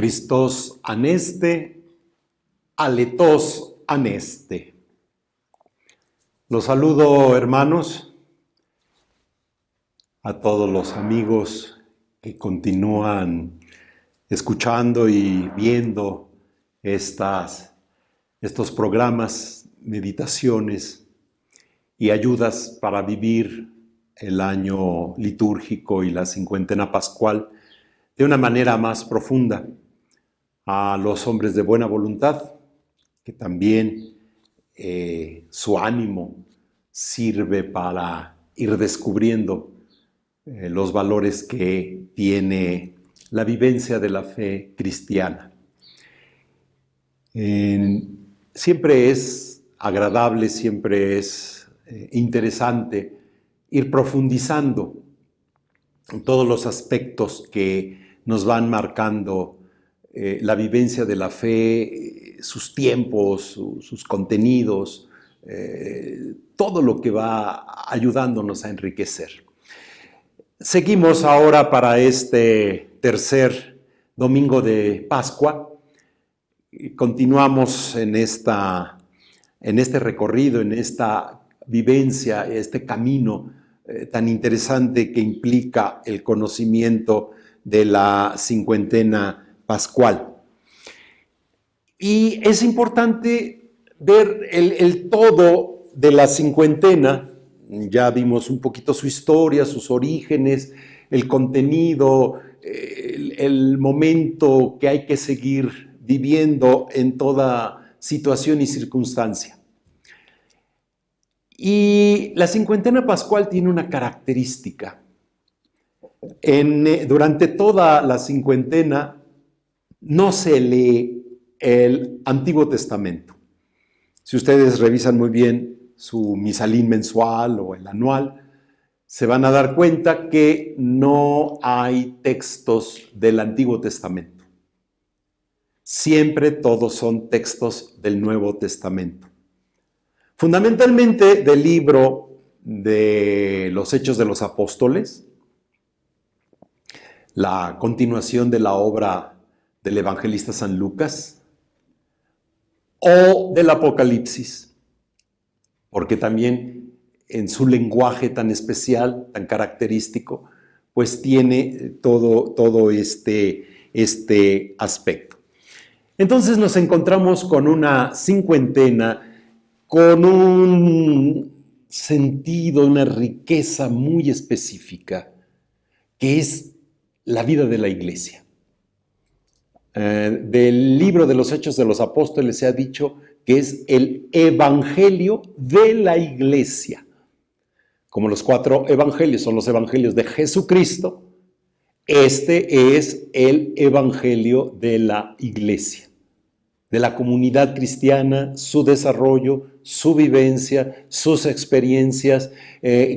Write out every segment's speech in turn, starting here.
Christos aneste, aletos aneste. Los saludo, hermanos, a todos los amigos que continúan escuchando y viendo estos programas, meditaciones y ayudas para vivir el año litúrgico y la cincuentena pascual de una manera más profunda. A los hombres de buena voluntad, que también su ánimo sirve para ir descubriendo los valores que tiene la vivencia de la fe cristiana. Siempre es agradable, siempre es interesante ir profundizando en todos los aspectos que nos van marcando la vivencia de la fe, sus tiempos, sus contenidos, todo lo que va ayudándonos a enriquecer. Seguimos ahora para este tercer domingo de Pascua. Continuamos en este recorrido, en esta vivencia, este camino tan interesante que implica el conocimiento de la cincuentena pascual. Y es importante ver el todo de la cincuentena. Ya vimos un poquito su historia, sus orígenes, el contenido, el momento que hay que seguir viviendo en toda situación y circunstancia. Y la cincuentena pascual tiene una característica. Durante toda la cincuentena no se lee el Antiguo Testamento. Si ustedes revisan muy bien su misalín mensual o el anual, se van a dar cuenta que no hay textos del Antiguo Testamento. Siempre todos son textos del Nuevo Testamento. Fundamentalmente del libro de los Hechos de los Apóstoles, la continuación de la obra del evangelista San Lucas, o del Apocalipsis, porque también en su lenguaje tan especial, tan característico, pues tiene todo este aspecto. Entonces nos encontramos con una cincuentena con un sentido, una riqueza muy específica, que es la vida de la iglesia. Del libro de los Hechos de los Apóstoles se ha dicho que es el evangelio de la iglesia. Como los 4 evangelios son los evangelios de Jesucristo, este es el evangelio de la iglesia, de la comunidad cristiana, su desarrollo, su vivencia, sus experiencias,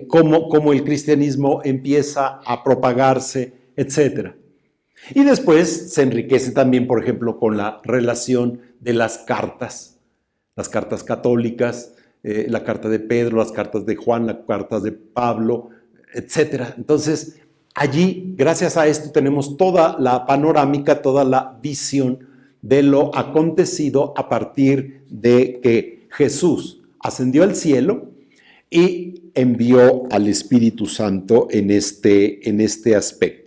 cómo el cristianismo empieza a propagarse, etc. Y después se enriquece también, por ejemplo, con la relación de las cartas católicas, la carta de Pedro, las cartas de Juan, las cartas de Pablo, etc. Entonces, allí, gracias a esto, tenemos toda la panorámica, toda la visión de lo acontecido a partir de que Jesús ascendió al cielo y envió al Espíritu Santo en este aspecto.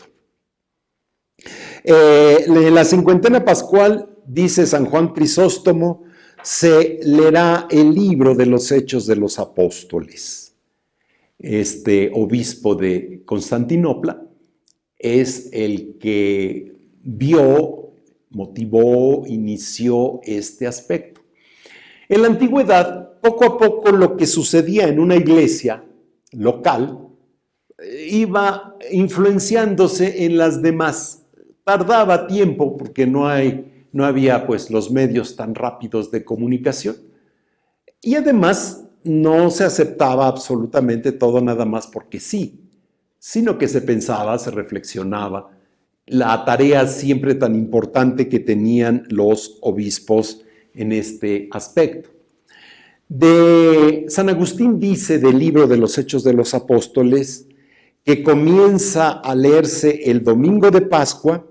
La cincuentena pascual, dice San Juan Crisóstomo, se leerá el libro de los Hechos de los Apóstoles. Este obispo de Constantinopla es el que vio, motivó, inició este aspecto. En la antigüedad, poco a poco lo que sucedía en una iglesia local iba influenciándose en las demás. Tardaba tiempo porque no había pues los medios tan rápidos de comunicación, y además no se aceptaba absolutamente todo nada más porque sí, sino que se pensaba, se reflexionaba, la tarea siempre tan importante que tenían los obispos en este aspecto. San Agustín dice del libro de los Hechos de los Apóstoles que comienza a leerse el domingo de Pascua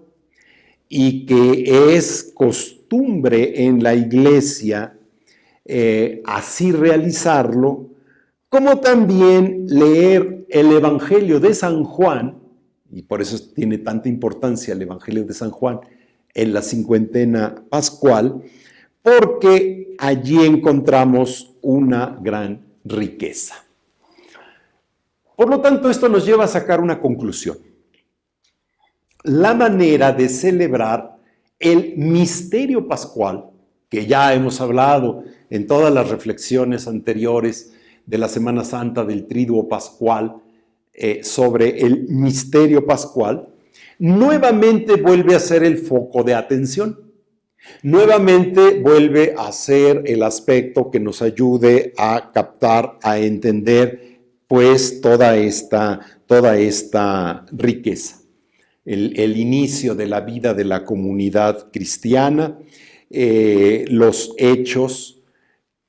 y que es costumbre en la Iglesia así realizarlo, como también leer el Evangelio de San Juan, y por eso tiene tanta importancia el Evangelio de San Juan en la cincuentena pascual, porque allí encontramos una gran riqueza. Por lo tanto, esto nos lleva a sacar una conclusión. La manera de celebrar el misterio pascual, que ya hemos hablado en todas las reflexiones anteriores de la Semana Santa del Triduo Pascual, sobre el misterio pascual, nuevamente vuelve a ser el foco de atención. Nuevamente vuelve a ser el aspecto que nos ayude a captar, a entender, pues, toda esta riqueza. El inicio de la vida de la comunidad cristiana, los hechos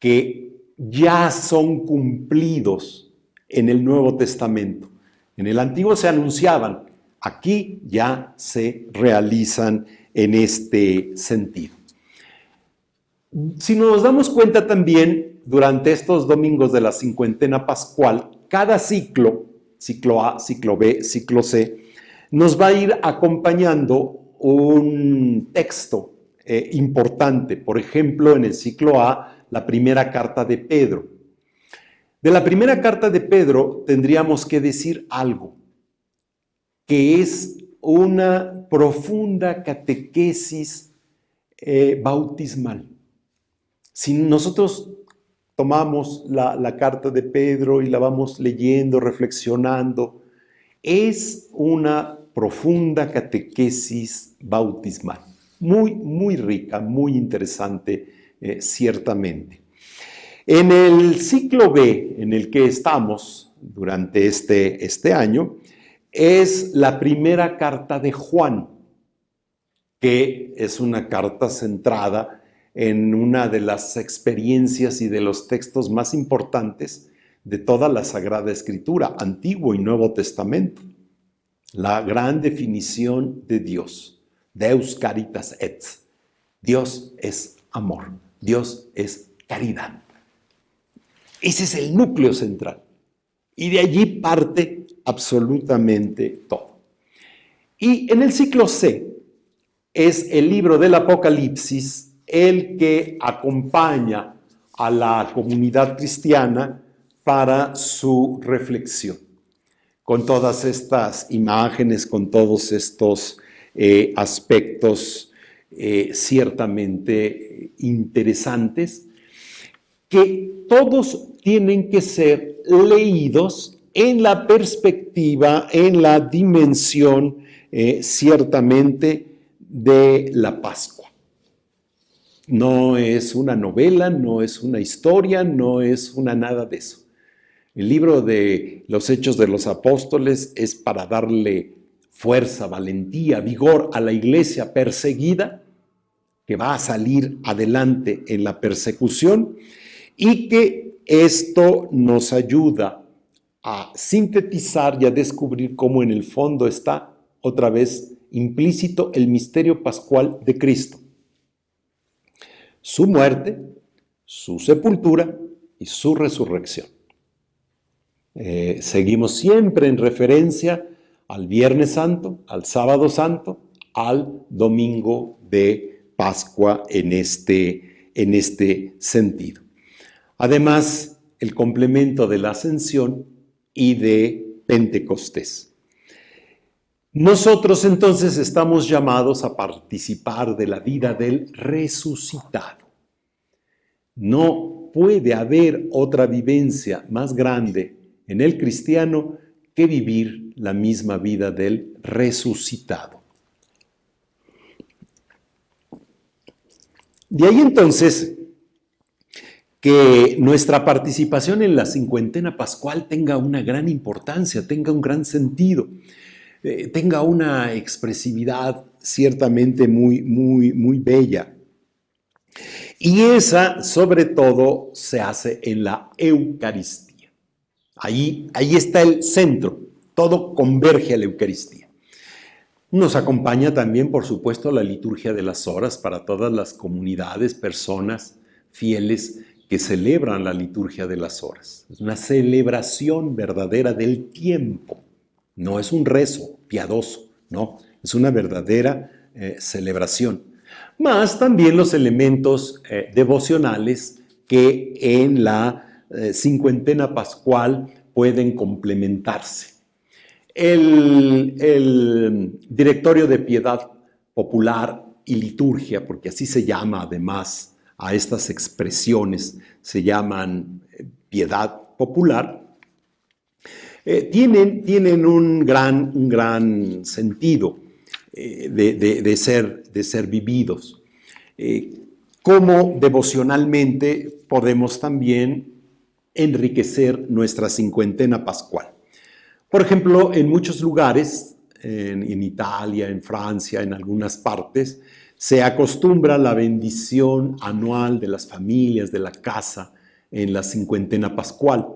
que ya son cumplidos en el Nuevo Testamento. En el Antiguo se anunciaban, aquí ya se realizan en este sentido. Si nos damos cuenta también, durante estos domingos de la cincuentena pascual, cada ciclo A, ciclo B, ciclo C, nos va a ir acompañando un texto importante. Por ejemplo, en el ciclo A, la primera carta de Pedro. De la primera carta de Pedro tendríamos que decir algo, que es una profunda catequesis bautismal. Si nosotros tomamos la carta de Pedro y la vamos leyendo, reflexionando, es una profunda catequesis bautismal, muy, muy rica, muy interesante, ciertamente. En el ciclo B en el que estamos durante este año, es la primera carta de Juan, que es una carta centrada en una de las experiencias y de los textos más importantes de toda la Sagrada Escritura, Antiguo y Nuevo Testamento. La gran definición de Dios, Deus caritas et. Dios es amor, Dios es caridad. Ese es el núcleo central. Y de allí parte absolutamente todo. Y en el ciclo C es el libro del Apocalipsis el que acompaña a la comunidad cristiana para su reflexión, con todas estas imágenes, con todos estos aspectos ciertamente interesantes, que todos tienen que ser leídos en la perspectiva, en la dimensión ciertamente de la Pascua. No es una novela, no es una historia, no es una nada de eso. El libro de los Hechos de los Apóstoles es para darle fuerza, valentía, vigor a la iglesia perseguida, que va a salir adelante en la persecución, y que esto nos ayuda a sintetizar y a descubrir cómo en el fondo está otra vez implícito el misterio pascual de Cristo. Su muerte, su sepultura y su resurrección. Seguimos siempre en referencia al Viernes Santo, al Sábado Santo, al Domingo de Pascua en este sentido. Además, el complemento de la Ascensión y de Pentecostés. Nosotros entonces estamos llamados a participar de la vida del resucitado. No puede haber otra vivencia más grande en el cristiano que vivir la misma vida del resucitado. De ahí entonces que nuestra participación en la cincuentena pascual tenga una gran importancia, tenga un gran sentido, tenga una expresividad ciertamente muy, muy, muy bella. Y esa, sobre todo, se hace en la Eucaristía. Ahí está el centro, todo converge a la Eucaristía. Nos acompaña también, por supuesto, la liturgia de las horas para todas las comunidades, personas fieles que celebran la liturgia de las horas. Es una celebración verdadera del tiempo. No es un rezo piadoso, no, es una verdadera celebración. Más también los elementos devocionales que en la cincuentena pascual pueden complementarse. El Directorio de Piedad Popular y Liturgia, porque así se llama además a estas expresiones, se llaman piedad popular, tienen un gran sentido de ser vividos. Cómo devocionalmente podemos también enriquecer nuestra cincuentena pascual. Por ejemplo, en muchos lugares, en Italia, en Francia, en algunas partes, se acostumbra la bendición anual de las familias, de la casa, en la cincuentena pascual,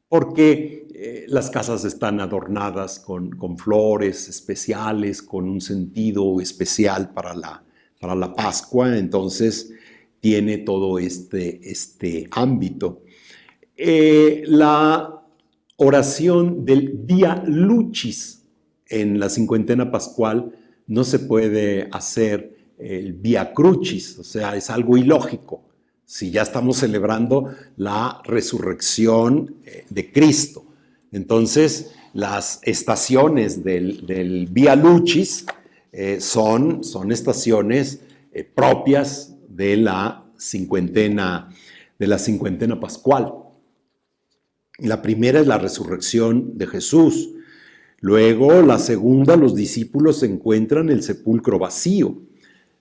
porque las casas están adornadas con flores especiales, con un sentido especial para la Pascua, entonces tiene todo este ámbito. La oración del Via Lucis en la cincuentena pascual no se puede hacer el Via Crucis, o sea, es algo ilógico si ya estamos celebrando la resurrección de Cristo. Entonces, las estaciones del Via Lucis son estaciones propias de la cincuentena pascual. La primera es la resurrección de Jesús. Luego, la segunda, los discípulos encuentran el sepulcro vacío.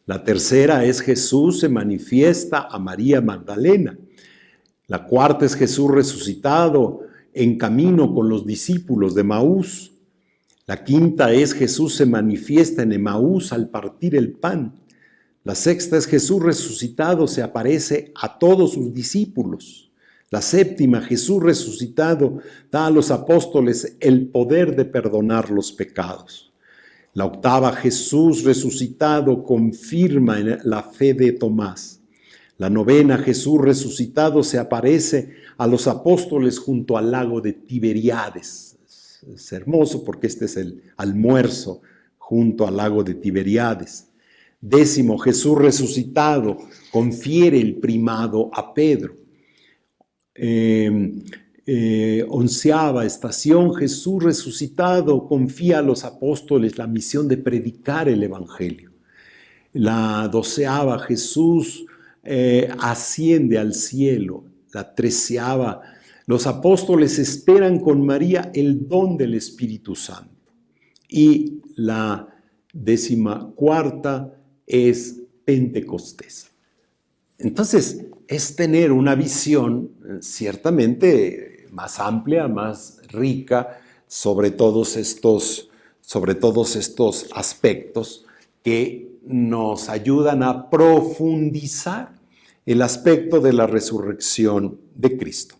La tercera es Jesús se manifiesta a María Magdalena. La cuarta es Jesús resucitado en camino con los discípulos de Maús. La quinta es Jesús se manifiesta en Emaús al partir el pan. La sexta es Jesús resucitado se aparece a todos sus discípulos. La séptima, Jesús resucitado da a los apóstoles el poder de perdonar los pecados. La octava, Jesús resucitado confirma la fe de Tomás. La novena, Jesús resucitado se aparece a los apóstoles junto al lago de Tiberíades. Es hermoso porque este es el almuerzo junto al lago de Tiberíades. Décimo, Jesús resucitado confiere el primado a Pedro. Onceava estación, Jesús resucitado confía a los apóstoles la misión de predicar el evangelio. La doceava, Jesús asciende al cielo. La treceava, los apóstoles esperan con María el don del Espíritu Santo. Y la 14ª es Pentecostés. Entonces, es tener una visión ciertamente más amplia, más rica sobre todos estos aspectos que nos ayudan a profundizar el aspecto de la resurrección de Cristo.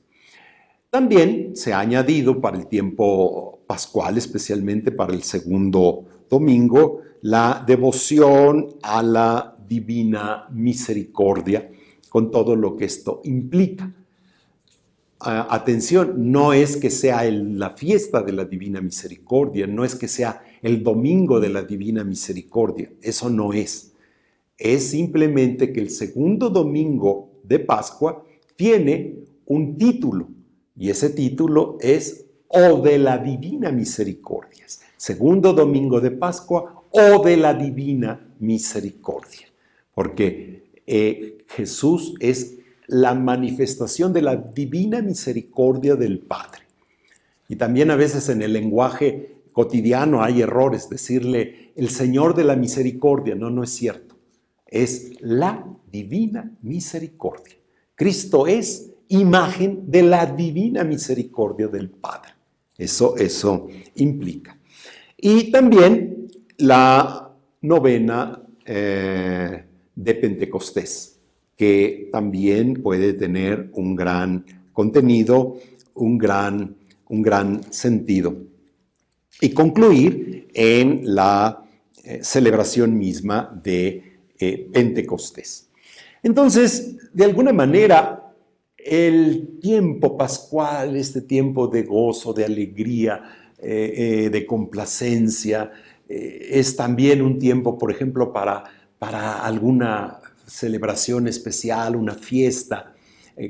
También se ha añadido para el tiempo pascual, especialmente para el segundo domingo, la devoción a la divina misericordia, con todo lo que esto implica. Atención, no es que sea la fiesta de la divina misericordia, no es que sea el domingo de la divina misericordia, eso no es. Es simplemente que el segundo domingo de Pascua tiene un título, y ese título es O de la divina misericordia. Segundo domingo de Pascua, O de la divina misericordia. Porque Jesús es la manifestación de la divina misericordia del Padre. Y también a veces en el lenguaje cotidiano hay errores, decirle el Señor de la misericordia. No, no es cierto. Es la divina misericordia. Cristo es imagen de la divina misericordia del Padre. Eso implica. Y también la novena de Pentecostés, que también puede tener un gran contenido, un gran sentido. Y concluir en la celebración misma de Pentecostés. Entonces, de alguna manera, el tiempo pascual, este tiempo de gozo, de alegría, de complacencia, es también un tiempo, por ejemplo, para alguna celebración especial, una fiesta.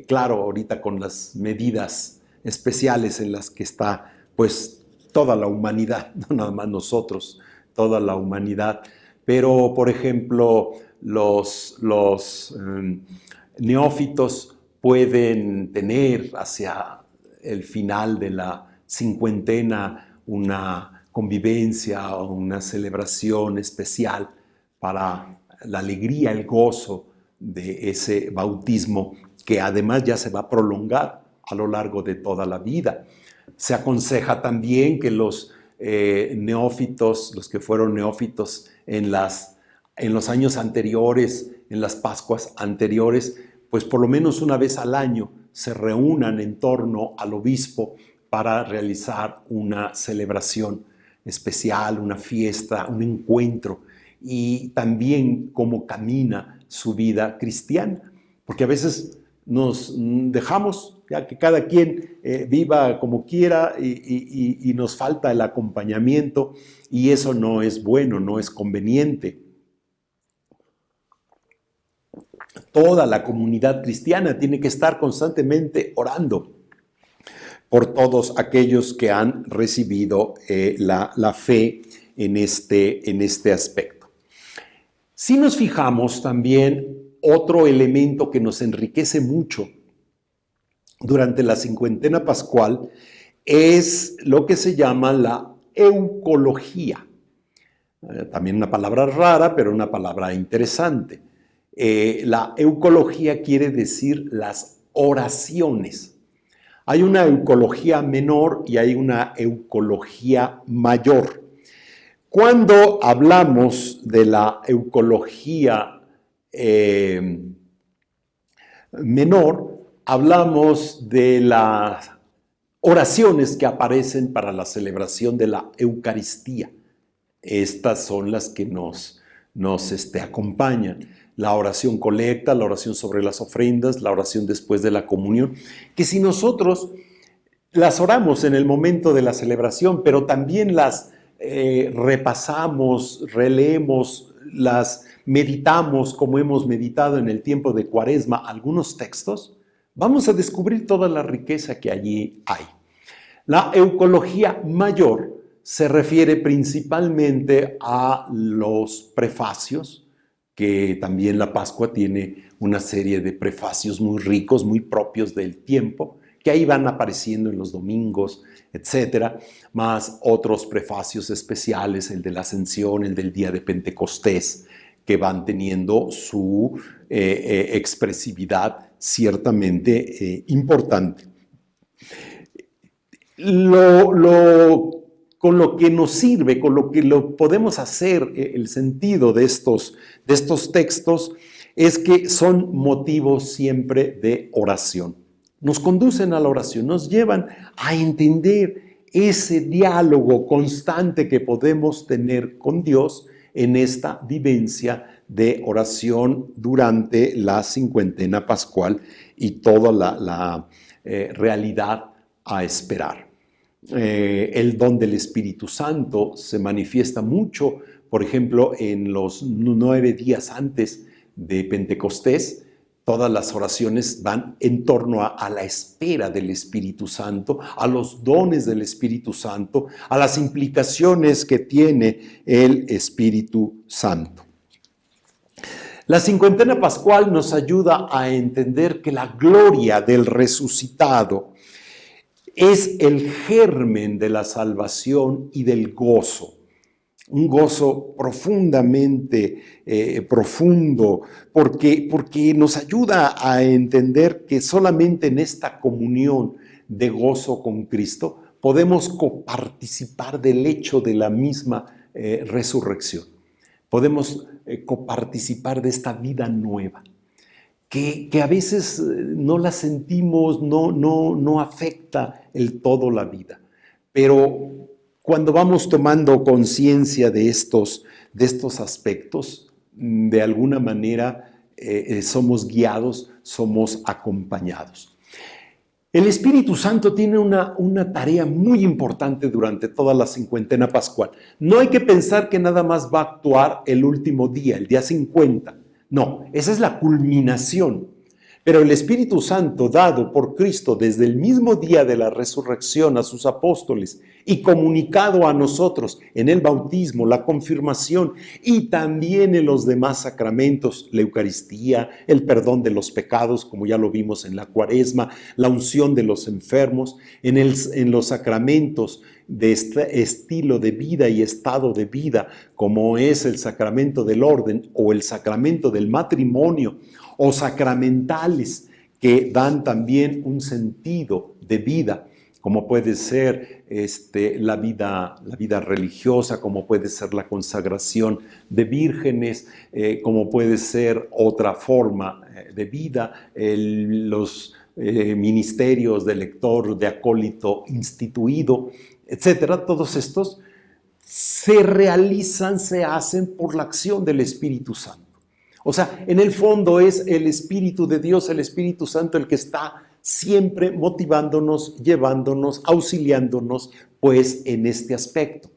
Claro, ahorita con las medidas especiales en las que está, pues, toda la humanidad, no nada más nosotros, toda la humanidad. Pero, por ejemplo, los neófitos pueden tener hacia el final de la cincuentena una convivencia o una celebración especial para la alegría, el gozo de ese bautismo que además ya se va a prolongar a lo largo de toda la vida. Se aconseja también que los neófitos, los que fueron neófitos en los años anteriores, en las Pascuas anteriores, pues por lo menos una vez al año se reúnan en torno al obispo para realizar una celebración especial, una fiesta, un encuentro, y también cómo camina su vida cristiana, porque a veces nos dejamos ya que cada quien viva como quiera y nos falta el acompañamiento, y eso no es bueno, no es conveniente. Toda la comunidad cristiana tiene que estar constantemente orando por todos aquellos que han recibido la fe en este aspecto. Si nos fijamos también, otro elemento que nos enriquece mucho durante la cincuentena pascual es lo que se llama la eucología. También una palabra rara, pero una palabra interesante. La eucología quiere decir las oraciones. Hay una eucología menor y hay una eucología mayor. Cuando hablamos de la eucología menor, hablamos de las oraciones que aparecen para la celebración de la Eucaristía. Estas son las que nos acompañan. La oración colecta, la oración sobre las ofrendas, la oración después de la comunión, que si nosotros las oramos en el momento de la celebración, pero también las repasamos, releemos, las meditamos como hemos meditado en el tiempo de Cuaresma algunos textos, vamos a descubrir toda la riqueza que allí hay. La eucología mayor se refiere principalmente a los prefacios, que también la Pascua tiene una serie de prefacios muy ricos, muy propios del tiempo, que ahí van apareciendo en los domingos, etcétera, más otros prefacios especiales, el de la Ascensión, el del día de Pentecostés, que van teniendo su expresividad ciertamente importante. Con lo que nos sirve, con lo que podemos hacer, el sentido de estos textos es que son motivos siempre de oración. Nos conducen a la oración, nos llevan a entender ese diálogo constante que podemos tener con Dios en esta vivencia de oración durante la cincuentena pascual y toda la realidad a esperar. El don del Espíritu Santo se manifiesta mucho, por ejemplo, en los 9 días antes de Pentecostés. Todas las oraciones van en torno a la espera del Espíritu Santo, a los dones del Espíritu Santo, a las implicaciones que tiene el Espíritu Santo. La cincuentena pascual nos ayuda a entender que la gloria del resucitado es el germen de la salvación y del gozo. Un gozo profundamente profundo, porque nos ayuda a entender que solamente en esta comunión de gozo con Cristo podemos coparticipar del hecho de la misma resurrección. Podemos coparticipar de esta vida nueva, que a veces no la sentimos, no afecta el todo la vida. Pero cuando vamos tomando conciencia de estos de estos aspectos, de alguna manera somos guiados, somos acompañados. El Espíritu Santo tiene una tarea muy importante durante toda la cincuentena pascual. No hay que pensar que nada más va a actuar el último día, el día 50. No, esa es la culminación. Pero el Espíritu Santo, dado por Cristo desde el mismo día de la resurrección a sus apóstoles y comunicado a nosotros en el bautismo, la confirmación y también en los demás sacramentos, la Eucaristía, el perdón de los pecados, como ya lo vimos en la Cuaresma, la unción de los enfermos, en los sacramentos de este estilo de vida y estado de vida, como es el sacramento del orden o el sacramento del matrimonio, o sacramentales que dan también un sentido de vida, como puede ser la vida religiosa, como puede ser la consagración de vírgenes, como puede ser otra forma de vida, los ministerios de lector, de acólito instituido, etcétera. Todos estos se realizan, se hacen por la acción del Espíritu Santo. O sea, en el fondo es el Espíritu de Dios, el Espíritu Santo, el que está siempre motivándonos, llevándonos, auxiliándonos, pues, en este aspecto.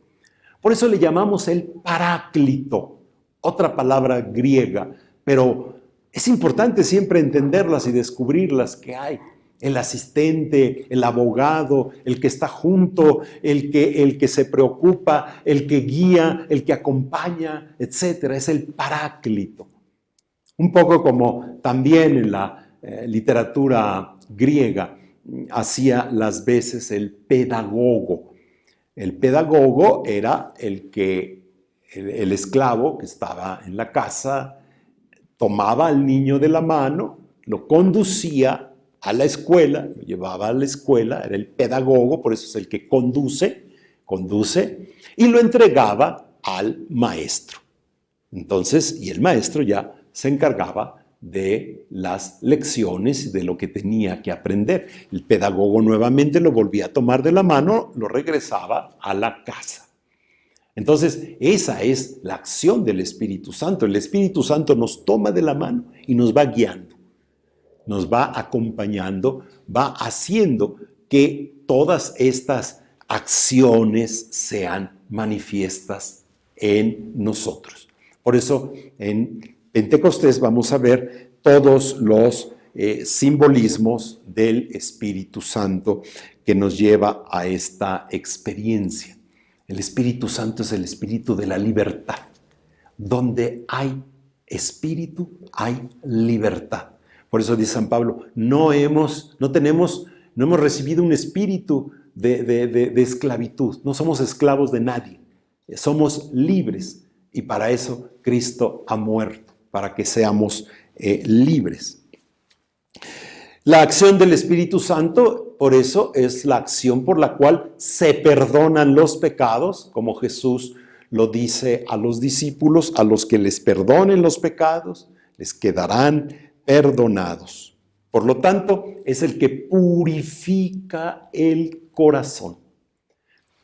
Por eso le llamamos el Paráclito, otra palabra griega, pero es importante siempre entenderlas y descubrirlas que hay. El asistente, el abogado, el que está junto, el que se preocupa, el que guía, el que acompaña, etcétera, es el Paráclito. Un poco como también en la literatura griega hacía las veces el pedagogo. El pedagogo era el esclavo que estaba en la casa, tomaba al niño de la mano, lo conducía a la escuela, lo llevaba a la escuela, era el pedagogo, por eso es el que conduce, y lo entregaba al maestro. Entonces, y el maestro ya se encargaba de las lecciones y de lo que tenía que aprender. El pedagogo nuevamente lo volvía a tomar de la mano, lo regresaba a la casa. Entonces, esa es la acción del Espíritu Santo. El Espíritu Santo nos toma de la mano y nos va guiando, nos va acompañando, va haciendo que todas estas acciones sean manifiestas en nosotros. Por eso, en Pentecostés vamos a ver todos los simbolismos del Espíritu Santo que nos lleva a esta experiencia. El Espíritu Santo es el espíritu de la libertad. Donde hay espíritu, hay libertad. Por eso dice San Pablo, no hemos recibido un espíritu de esclavitud. No somos esclavos de nadie. Somos libres y para eso Cristo ha muerto, para que seamos libres. La acción del Espíritu Santo, por eso, es la acción por la cual se perdonan los pecados, como Jesús lo dice a los discípulos, a los que les perdonen los pecados, les quedarán perdonados. Por lo tanto, es el que purifica el corazón.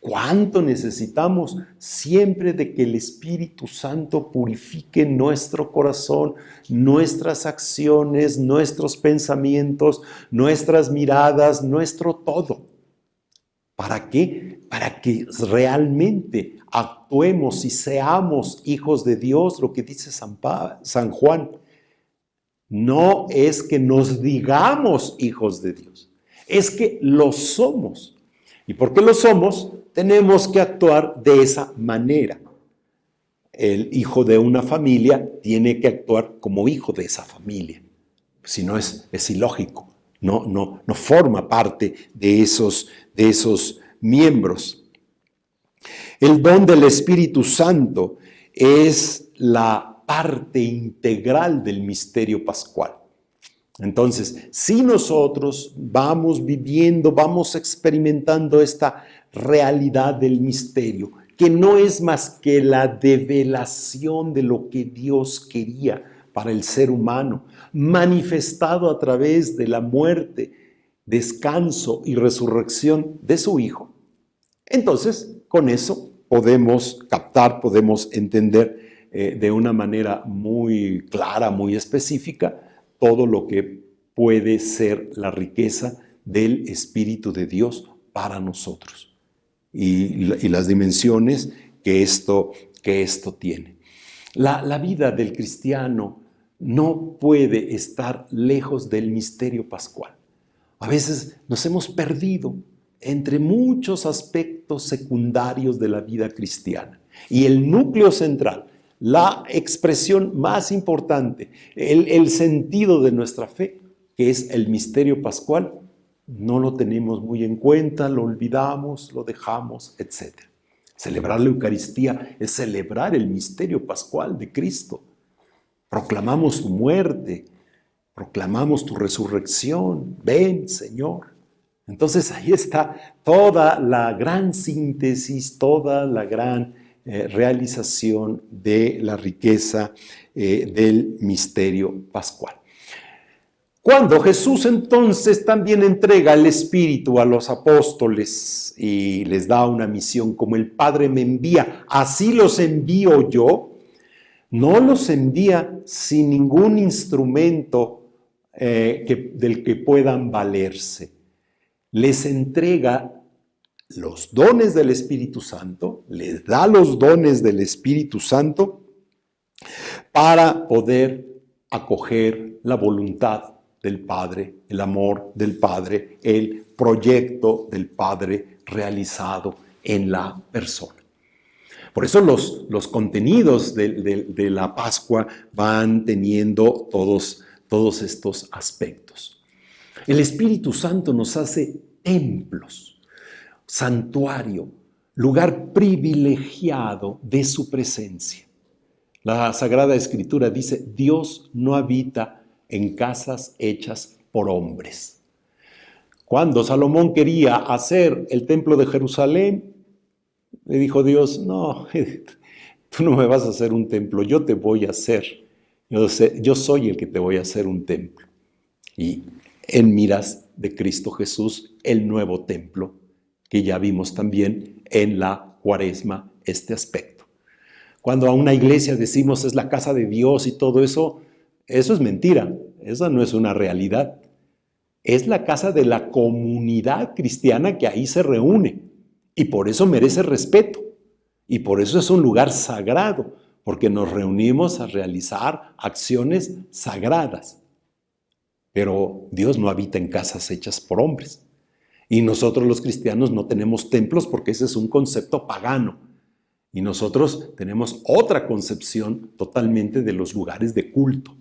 ¿Cuánto necesitamos siempre de que el Espíritu Santo purifique nuestro corazón, nuestras acciones, nuestros pensamientos, nuestras miradas, nuestro todo? ¿Para qué? Para que realmente actuemos y seamos hijos de Dios, lo que dice San Juan. No es que nos digamos hijos de Dios, es que lo somos. ¿Y por qué lo somos? Tenemos que actuar de esa manera. El hijo de una familia tiene que actuar como hijo de esa familia. Si no es ilógico, no forma parte de esos miembros. El don del Espíritu Santo es la parte integral del misterio pascual. Entonces, si nosotros vamos viviendo, vamos experimentando esta realidad del misterio, que no es más que la develación de lo que Dios quería para el ser humano, manifestado a través de la muerte, descanso y resurrección de su Hijo, entonces con eso podemos captar, podemos entender de una manera muy clara, muy específica, todo lo que puede ser la riqueza del Espíritu de Dios para nosotros y las dimensiones que esto tiene. La vida del cristiano no puede estar lejos del misterio pascual. A veces nos hemos perdido entre muchos aspectos secundarios de la vida cristiana. Y el núcleo central, la expresión más importante, el sentido de nuestra fe, que es el misterio pascual, no lo tenemos muy en cuenta, lo olvidamos, lo dejamos, etc. Celebrar la Eucaristía es celebrar el misterio pascual de Cristo. Proclamamos su muerte, proclamamos tu resurrección, ven, Señor. Entonces ahí está toda la gran síntesis, toda la gran realización de la riqueza del misterio pascual. Cuando Jesús entonces también entrega el Espíritu a los apóstoles y les da una misión, como el Padre me envía, así los envío yo, no los envía sin ningún instrumento del que puedan valerse. Les entrega los dones del Espíritu Santo, les da los dones del Espíritu Santo para poder acoger la voluntad del Padre, el amor del Padre, el proyecto del Padre realizado en la persona. Por eso los contenidos de la Pascua van teniendo todos estos aspectos. El Espíritu Santo nos hace templos, santuario, lugar privilegiado de su presencia. La Sagrada Escritura dice, Dios no habita en casas hechas por hombres. Cuando Salomón quería hacer el templo de Jerusalén, le dijo Dios, no, tú no me vas a hacer un templo, yo te voy a hacer. Yo soy el que te voy a hacer un templo. Y en miras de Cristo Jesús, el nuevo templo, que ya vimos también en la Cuaresma, este aspecto. Cuando a una iglesia decimos es la casa de Dios y todo eso, eso es mentira, esa no es una realidad. Es la casa de la comunidad cristiana que ahí se reúne y por eso merece respeto y por eso es un lugar sagrado, porque nos reunimos a realizar acciones sagradas. Pero Dios no habita en casas hechas por hombres. Y nosotros los cristianos no tenemos templos porque ese es un concepto pagano. Y nosotros tenemos otra concepción totalmente de los lugares de culto.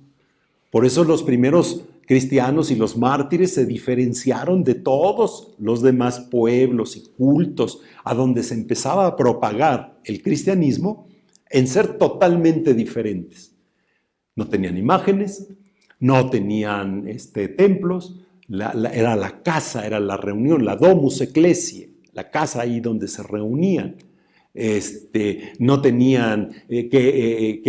Por eso los primeros cristianos y los mártires se diferenciaron de todos los demás pueblos y cultos a donde se empezaba a propagar el cristianismo en ser totalmente diferentes. No tenían imágenes, no tenían templos, era la casa, era la reunión, la domus ecclesiae, la casa ahí donde se reunían. No tenían que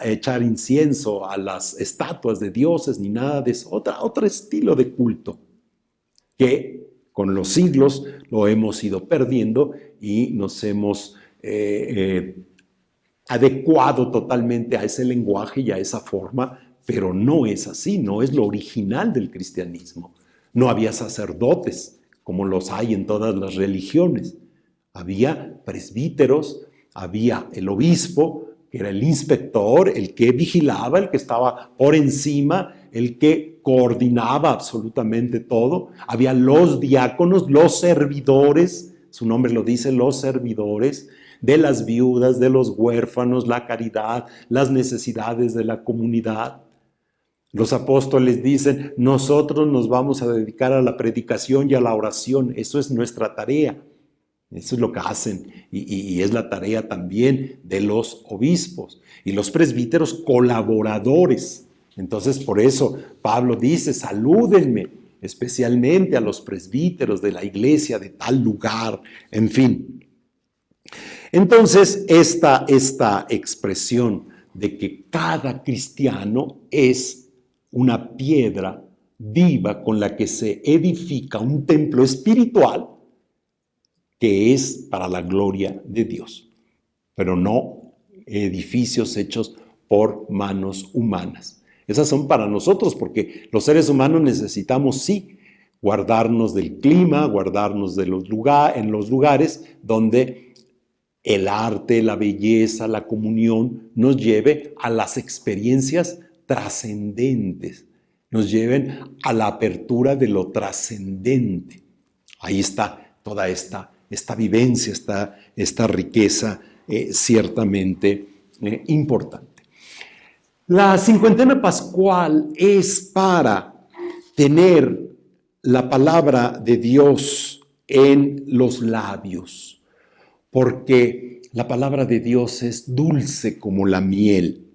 echar incienso a las estatuas de dioses ni nada de eso, otro estilo de culto que con los siglos lo hemos ido perdiendo y nos hemos adecuado totalmente a ese lenguaje y a esa forma, pero no es así, no es lo original del cristianismo. No había sacerdotes como los hay en todas las religiones. Había presbíteros, había el obispo, que era el inspector, el que vigilaba, el que estaba por encima, el que coordinaba absolutamente todo. Había los diáconos, los servidores, su nombre lo dice, los servidores, de las viudas, de los huérfanos, la caridad, las necesidades de la comunidad. Los apóstoles dicen, nosotros nos vamos a dedicar a la predicación y a la oración, eso es nuestra tarea. Eso es lo que hacen y es la tarea también de los obispos y los presbíteros colaboradores. Entonces por eso Pablo dice, salúdenme especialmente a los presbíteros de la iglesia de tal lugar, en fin. Entonces esta expresión de que cada cristiano es una piedra viva con la que se edifica un templo espiritual, que es para la gloria de Dios, pero no edificios hechos por manos humanas. Esas son para nosotros, porque los seres humanos necesitamos, sí, guardarnos del clima, guardarnos de en los lugares donde el arte, la belleza, la comunión nos lleve a las experiencias trascendentes, nos lleven a la apertura de lo trascendente. Ahí está toda esta vivencia, esta riqueza ciertamente importante. La cincuentena pascual es para tener la palabra de Dios en los labios, porque la palabra de Dios es dulce como la miel.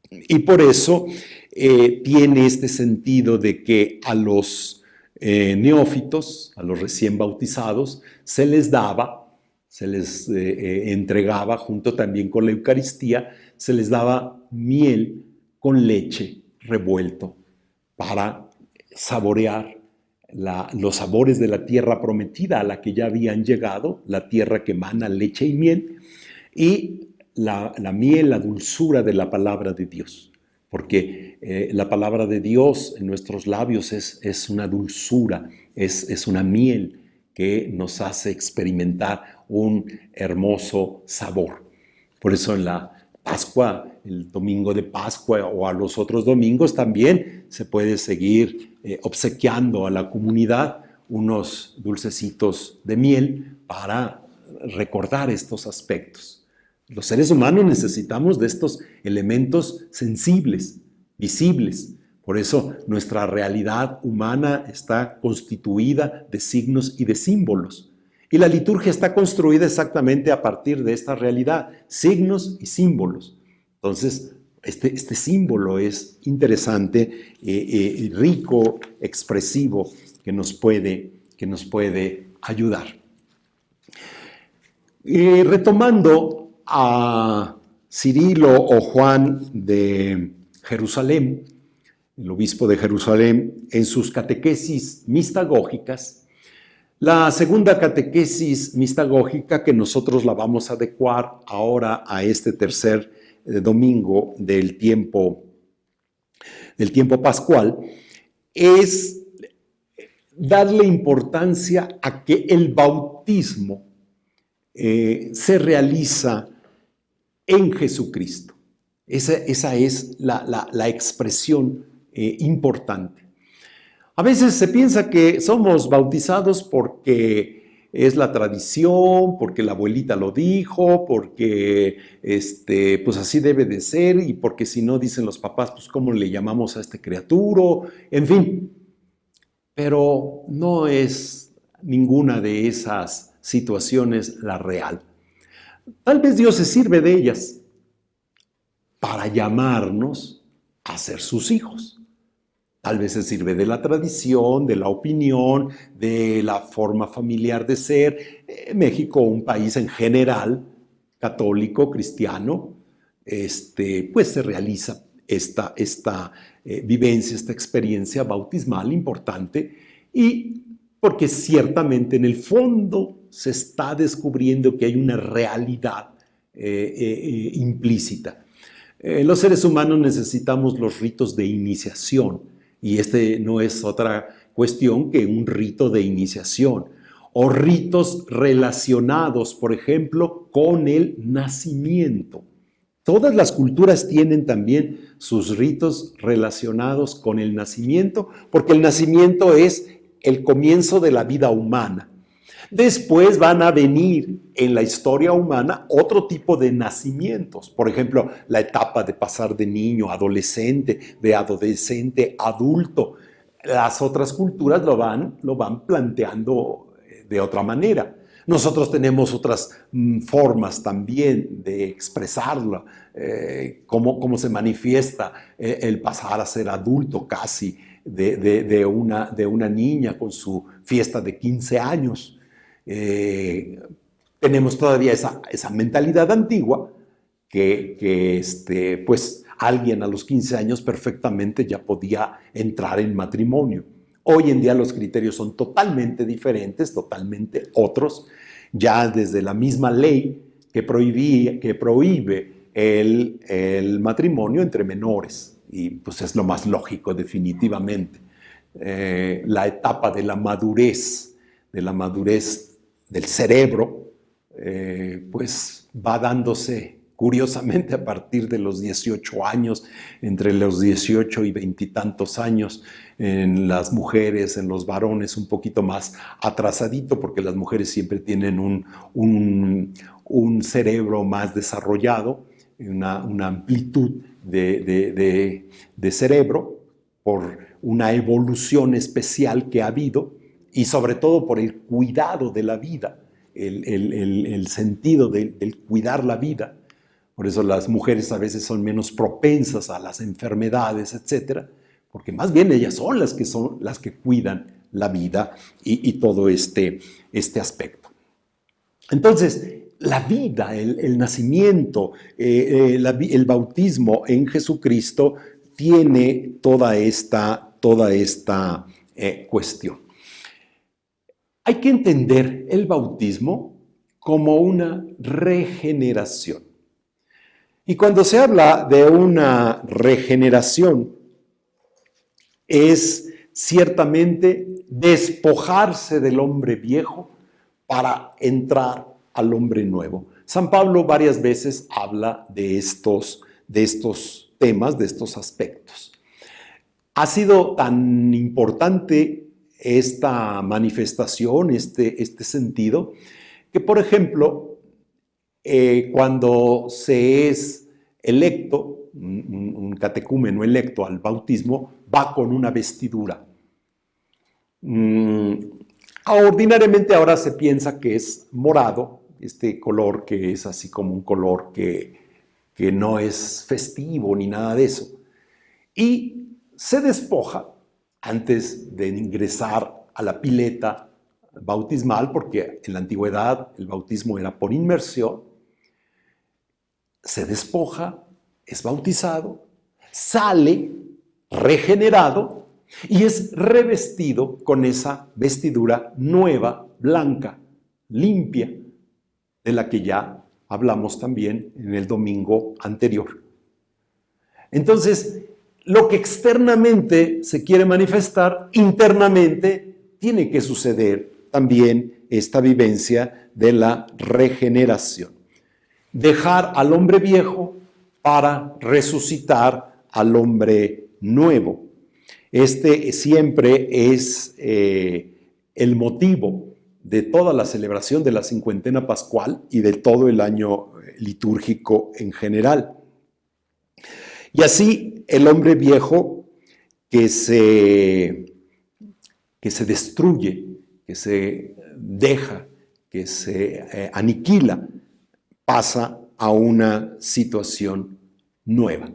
Y por eso tiene este sentido de que a los neófitos, a los recién bautizados, se les daba, se les entregaba junto también con la Eucaristía, se les daba miel con leche revuelto para saborear los sabores de la tierra prometida a la que ya habían llegado, la tierra que emana leche y miel, y la miel, la dulzura de la palabra de Dios, porque la palabra de Dios en nuestros labios es una dulzura, es una miel que nos hace experimentar un hermoso sabor. Por eso en la Pascua, el domingo de Pascua o a los otros domingos también se puede seguir obsequiando a la comunidad unos dulcecitos de miel para recordar estos aspectos. Los seres humanos necesitamos de estos elementos sensibles, visibles. Por eso nuestra realidad humana está constituida de signos y de símbolos. Y la liturgia está construida exactamente a partir de esta realidad, signos y símbolos. Entonces, este símbolo es interesante, rico, expresivo, que nos puede ayudar. Retomando a Cirilo o Juan de Jerusalén, el obispo de Jerusalén, en sus catequesis mistagógicas, la segunda catequesis mistagógica, que nosotros la vamos a adecuar ahora a este tercer domingo del tiempo pascual, es darle importancia a que el bautismo se realiza en Jesucristo. Esa es la expresión importante. A veces se piensa que somos bautizados porque es la tradición, porque la abuelita lo dijo, porque pues así debe de ser, y porque si no dicen los papás, pues cómo le llamamos a este criaturo, en fin. Pero no es ninguna de esas situaciones la real. Tal vez Dios se sirve de ellas para llamarnos a ser sus hijos. Tal vez se sirve de la tradición, de la opinión, de la forma familiar de ser. México, un país en general, católico, cristiano, pues se realiza esta vivencia, esta experiencia bautismal importante, y porque ciertamente en el fondo se está descubriendo que hay una realidad implícita. Los seres humanos necesitamos los ritos de iniciación, y no es otra cuestión que un rito de iniciación, o ritos relacionados, por ejemplo, con el nacimiento. Todas las culturas tienen también sus ritos relacionados con el nacimiento, porque el nacimiento es el comienzo de la vida humana. Después van a venir en la historia humana otro tipo de nacimientos. Por ejemplo, la etapa de pasar de niño a adolescente, de adolescente a adulto. Las otras culturas lo van planteando de otra manera. Nosotros tenemos otras formas también de expresarlo, cómo se manifiesta el pasar a ser adulto casi de una niña con su fiesta de 15 años. Tenemos todavía esa mentalidad antigua que pues alguien a los 15 años perfectamente ya podía entrar en matrimonio. Hoy en día los criterios son totalmente diferentes, totalmente otros. Ya desde la misma ley que prohíbe el matrimonio entre menores. Y pues es lo más lógico, definitivamente. La etapa de la madurez del cerebro, pues va dándose curiosamente a partir de los 18 años, entre los 18 y 20 y tantos años, en las mujeres, en los varones un poquito más atrasadito, porque las mujeres siempre tienen un cerebro más desarrollado, una amplitud de cerebro, por una evolución especial que ha habido y sobre todo por el cuidado de la vida, el sentido del cuidar la vida. Por eso las mujeres a veces son menos propensas a las enfermedades, etcétera, porque más bien ellas son las que cuidan la vida y todo este aspecto. Entonces, la vida, el nacimiento, el bautismo en Jesucristo tiene toda esta cuestión. Hay que entender el bautismo como una regeneración. Y cuando se habla de una regeneración, es ciertamente despojarse del hombre viejo para entrar al hombre nuevo. San Pablo varias veces habla de estos temas, de estos aspectos. Ha sido tan importante esta manifestación, este sentido, que por ejemplo, cuando se es electo, un catecúmeno electo al bautismo, va con una vestidura. Ordinariamente ahora se piensa que es morado, este color que es así como un color que no es festivo ni nada de eso. Y se despoja antes de ingresar a la pileta bautismal, porque en la antigüedad el bautismo era por inmersión. Se despoja, es bautizado, sale regenerado y es revestido con esa vestidura nueva, blanca, limpia, de la que ya hablamos también en el domingo anterior. Entonces, lo que externamente se quiere manifestar, internamente tiene que suceder también esta vivencia de la regeneración. Dejar al hombre viejo para resucitar al hombre nuevo. Este siempre es el motivo de toda la celebración de la cincuentena pascual y de todo el año litúrgico en general. Y así el hombre viejo que se destruye, que se deja, que se aniquila, pasa a una situación nueva.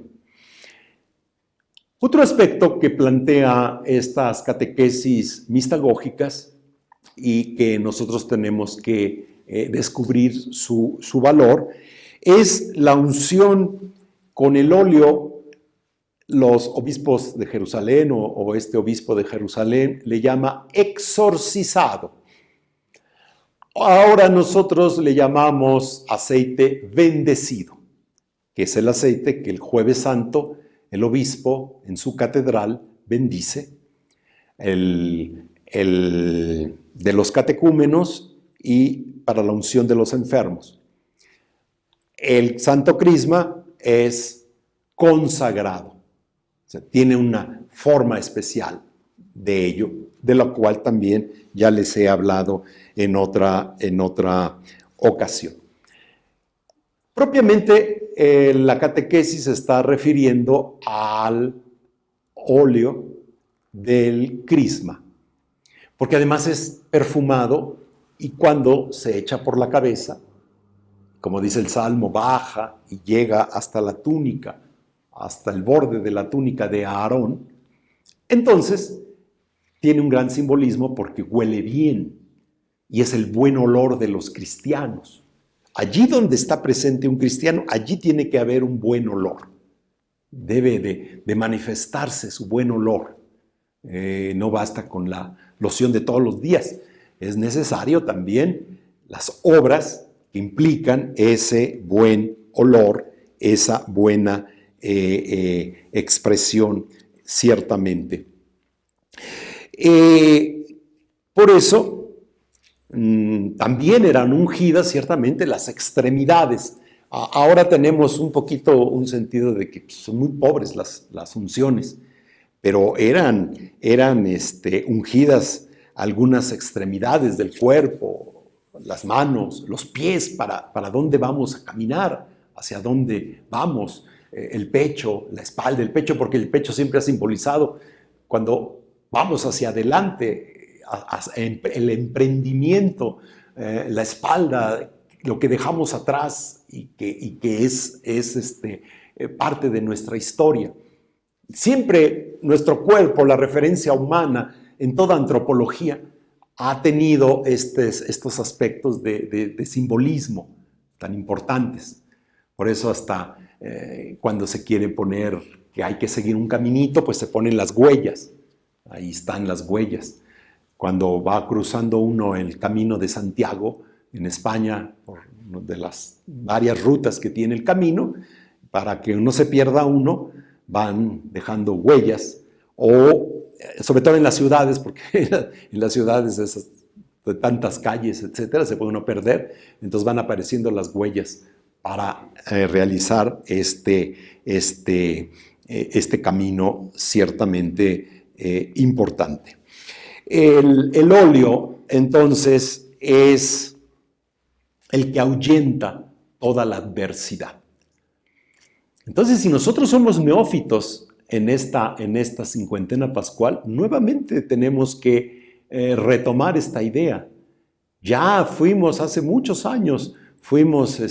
Otro aspecto que plantea estas catequesis mistagógicas y que nosotros tenemos que descubrir su valor es la unción con el óleo. Los obispos de Jerusalén o este obispo de Jerusalén le llama exorcizado. Ahora nosotros le llamamos aceite bendecido, que es el aceite que el Jueves Santo el obispo en su catedral bendice, el de los catecúmenos y para la unción de los enfermos. El Santo Crisma es consagrado, o sea, tiene una forma especial de ello, de lo cual también ya les he hablado en otra ocasión. Propiamente, la catequesis se está refiriendo al óleo del crisma, porque además es perfumado y cuando se echa por la cabeza, como dice el Salmo, baja y llega hasta la túnica, hasta el borde de la túnica de Aarón, entonces tiene un gran simbolismo porque huele bien y es el buen olor de los cristianos. Allí donde está presente un cristiano, allí tiene que haber un buen olor. Debe de manifestarse su buen olor. No basta con la loción de todos los días. Es necesario también las obras que implican ese buen olor, esa buena expresión, ciertamente. Por eso, también eran ungidas ciertamente las extremidades. Ahora tenemos un poquito un sentido de que son muy pobres las unciones, pero eran ungidas algunas extremidades del cuerpo, las manos, los pies, para dónde vamos a caminar, hacia dónde vamos, el pecho, la espalda, el pecho, porque el pecho siempre ha simbolizado cuando vamos hacia adelante, el emprendimiento, la espalda, lo que dejamos atrás y que es parte de nuestra historia. Siempre nuestro cuerpo, la referencia humana en toda antropología, ha tenido estos aspectos de simbolismo tan importantes. Por eso hasta cuando se quiere poner que hay que seguir un caminito, pues se ponen las huellas. Ahí están las huellas. Cuando va cruzando uno el camino de Santiago, en España, por de las varias rutas que tiene el camino, para que no se pierda uno, van dejando huellas, o sobre todo en las ciudades, porque en las ciudades de tantas calles, etcétera, se puede uno perder, entonces van apareciendo las huellas para realizar este camino ciertamente importante. El óleo, entonces, es el que ahuyenta toda la adversidad. Entonces, si nosotros somos neófitos en esta cincuentena pascual, nuevamente tenemos que retomar esta idea. Ya fuimos, hace muchos años, fuimos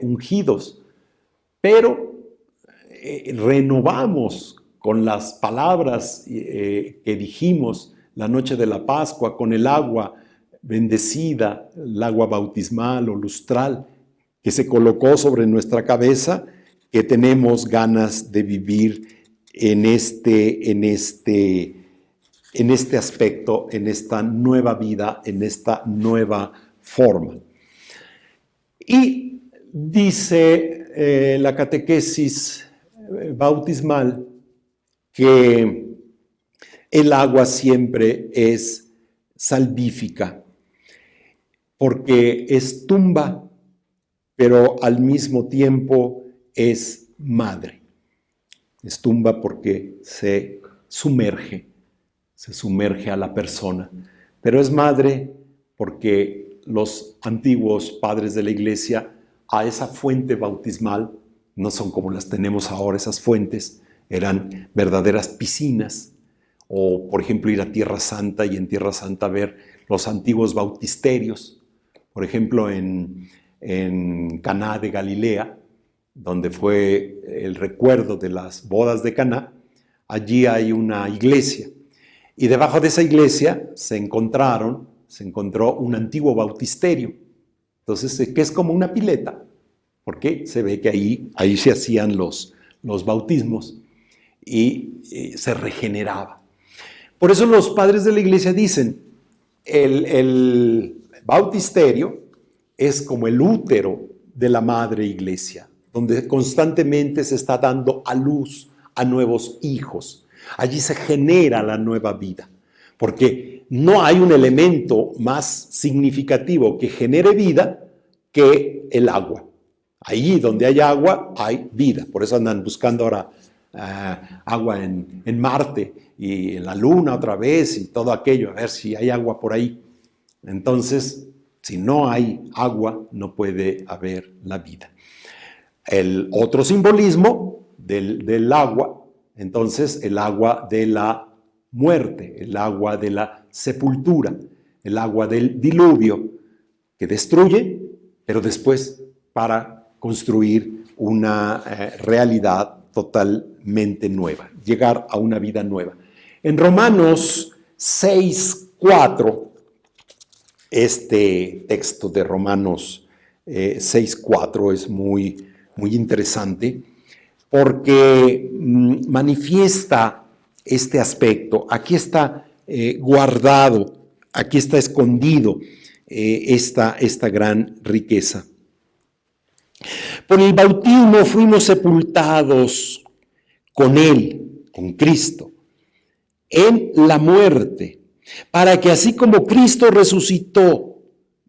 ungidos, pero renovamos con las palabras que dijimos la noche de la Pascua, con el agua bendecida, el agua bautismal o lustral que se colocó sobre nuestra cabeza, que tenemos ganas de vivir en este aspecto, en esta nueva vida, en esta nueva forma. Y dice la catequesis bautismal que el agua siempre es salvífica, porque es tumba, pero al mismo tiempo es madre. Es tumba porque se sumerge a la persona, pero es madre porque los antiguos padres de la Iglesia a esa fuente bautismal, no son como las tenemos ahora esas fuentes, eran verdaderas piscinas, o por ejemplo ir a Tierra Santa y en Tierra Santa ver los antiguos bautisterios, por ejemplo en Caná de Galilea, donde fue el recuerdo de las bodas de Caná. Allí hay una iglesia y debajo de esa iglesia se encontró un antiguo bautisterio. Entonces, que es como una pileta, porque se ve que ahí se hacían los bautismos y se regeneraba. Por eso los padres de la iglesia dicen, el bautisterio es como el útero de la madre iglesia, donde constantemente se está dando a luz a nuevos hijos. Allí se genera la nueva vida, porque no hay un elemento más significativo que genere vida que el agua. Allí donde hay agua, hay vida. Por eso andan buscando ahora agua en Marte y en la Luna otra vez y todo aquello, a ver si hay agua por ahí. Entonces, si no hay agua, no puede haber la vida. El otro simbolismo del agua, entonces el agua de la muerte, el agua de la sepultura, el agua del diluvio, que destruye, pero después para construir una realidad totalmente nueva, llegar a una vida nueva. En Romanos 6:4, este texto de Romanos 6:4 es muy interesante porque manifiesta este aspecto. Aquí está guardado, aquí está escondido esta gran riqueza. Por el bautismo fuimos sepultados con Él, con Cristo, en la muerte, para que así como Cristo resucitó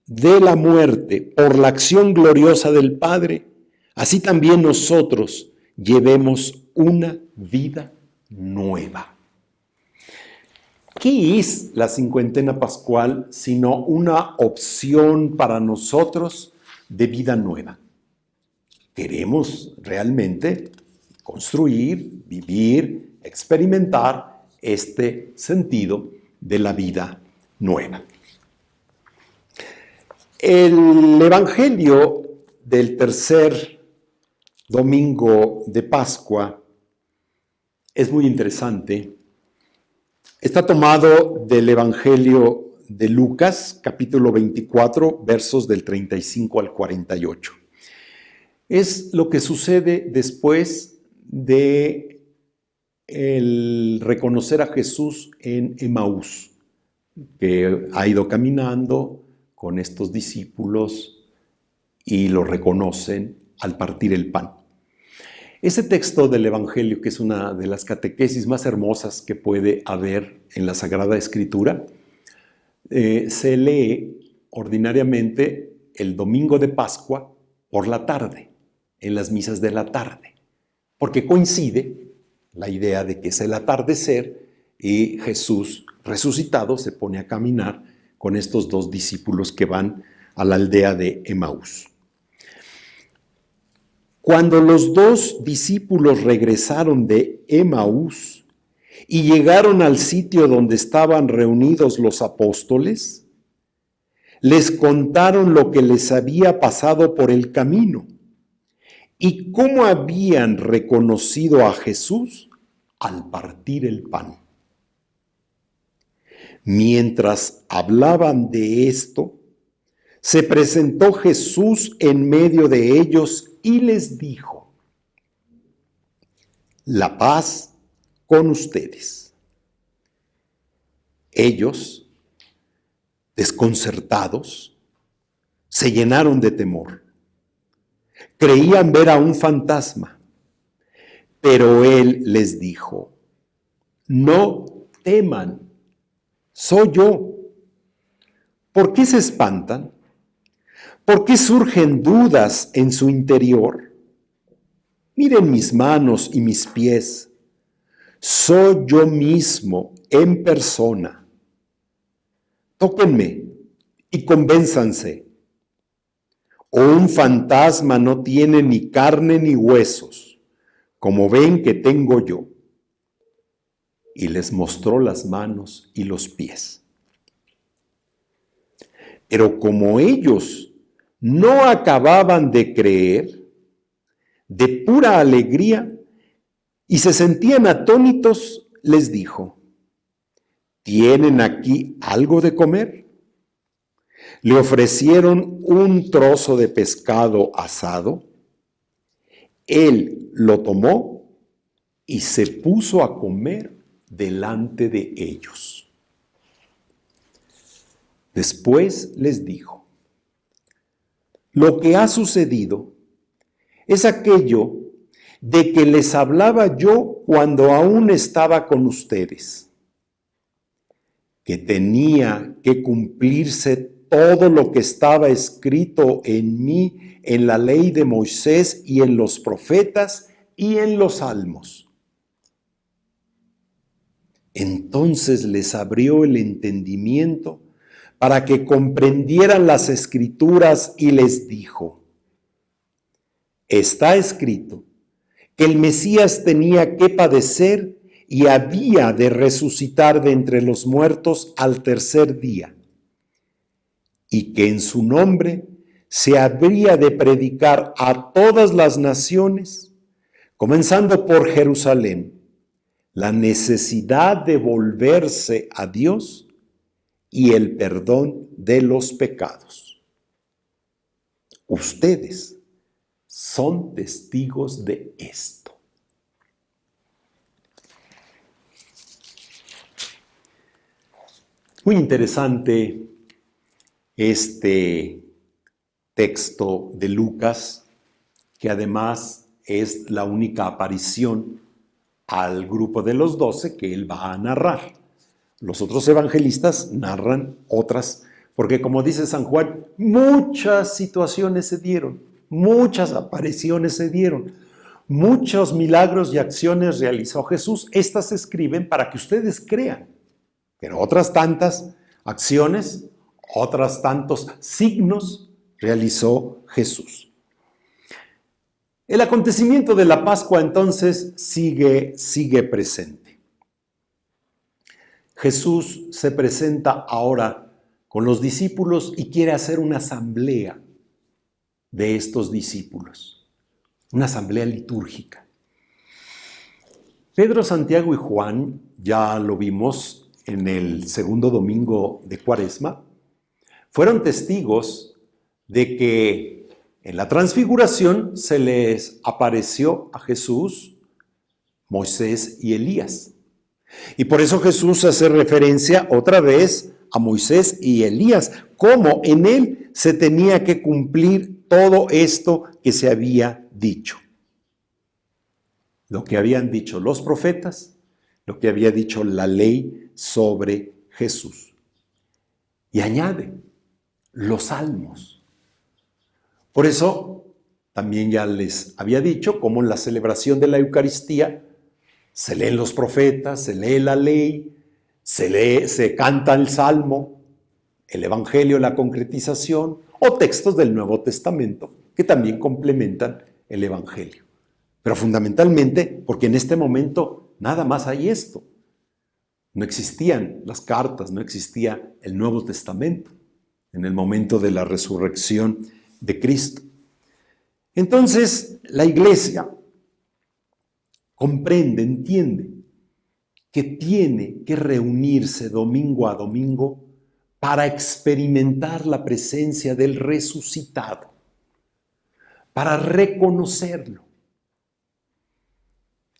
de la muerte por la acción gloriosa del Padre, así también nosotros llevemos una vida nueva. ¿Qué es la cincuentena pascual sino una opción para nosotros de vida nueva? Queremos realmente construir, vivir, experimentar este sentido de la vida nueva. El Evangelio del tercer domingo de Pascua es muy interesante. Está tomado del Evangelio de Lucas, capítulo 24, versos del 35 al 48. Es lo que sucede después de el reconocer a Jesús en Emaús, que ha ido caminando con estos discípulos y lo reconocen al partir el pan. Ese texto del Evangelio, que es una de las catequesis más hermosas que puede haber en la Sagrada Escritura, se lee ordinariamente el domingo de Pascua por la tarde, en las misas de la tarde, porque coincide la idea de que es el atardecer y Jesús resucitado se pone a caminar con estos dos discípulos que van a la aldea de Emaús. Cuando los dos discípulos regresaron de Emaús y llegaron al sitio donde estaban reunidos los apóstoles, les contaron lo que les había pasado por el camino y cómo habían reconocido a Jesús al partir el pan. Mientras hablaban de esto, se presentó Jesús en medio de ellos y les dijo: la paz con ustedes. Ellos, desconcertados, se llenaron de temor. Creían ver a un fantasma, pero él les dijo: no teman, soy yo. ¿Por qué se espantan? ¿Por qué surgen dudas en su interior? Miren mis manos y mis pies. Soy yo mismo en persona. Tóquenme y convénzanse. O un fantasma no tiene ni carne ni huesos, como ven que tengo yo. Y les mostró las manos y los pies. Pero como ellos no acababan de creer, de pura alegría, y se sentían atónitos, les dijo: ¿tienen aquí algo de comer? Le ofrecieron un trozo de pescado asado. Él lo tomó y se puso a comer delante de ellos. Después les dijo: lo que ha sucedido es aquello de que les hablaba yo cuando aún estaba con ustedes, que tenía que cumplirse todo lo que estaba escrito en mí, en la ley de Moisés y en los profetas y en los salmos. Entonces les abrió el entendimiento para que comprendieran las Escrituras y les dijo: está escrito que el Mesías tenía que padecer y había de resucitar de entre los muertos al tercer día, y que en su nombre se habría de predicar a todas las naciones, comenzando por Jerusalén, la necesidad de volverse a Dios y el perdón de los pecados. Ustedes son testigos de esto. Muy interesante este texto de Lucas, que además es la única aparición al grupo de los 12 que él va a narrar. Los otros evangelistas narran otras, porque como dice San Juan, muchas situaciones se dieron, muchas apariciones se dieron, muchos milagros y acciones realizó Jesús. Estas se escriben para que ustedes crean, pero otras tantas acciones, otros tantos signos realizó Jesús. El acontecimiento de la Pascua entonces sigue presente. Jesús se presenta ahora con los discípulos y quiere hacer una asamblea de estos discípulos, una asamblea litúrgica. Pedro, Santiago y Juan, ya lo vimos en el segundo domingo de Cuaresma, fueron testigos de que en la transfiguración se les apareció a Jesús, Moisés y Elías. Y por eso Jesús hace referencia otra vez a Moisés y Elías, como en él se tenía que cumplir todo esto que se había dicho. Lo que habían dicho los profetas, lo que había dicho la ley sobre Jesús. Y añade, los salmos. Por eso, también ya les había dicho, como en la celebración de la Eucaristía, se leen los profetas, se lee la ley, se canta el Salmo, el Evangelio, la concretización, o textos del Nuevo Testamento, que también complementan el Evangelio. Pero fundamentalmente, porque en este momento nada más hay esto. No existían las cartas, no existía el Nuevo Testamento en el momento de la resurrección de Cristo. Entonces, la Iglesia comprende, entiende que tiene que reunirse domingo a domingo para experimentar la presencia del resucitado, para reconocerlo.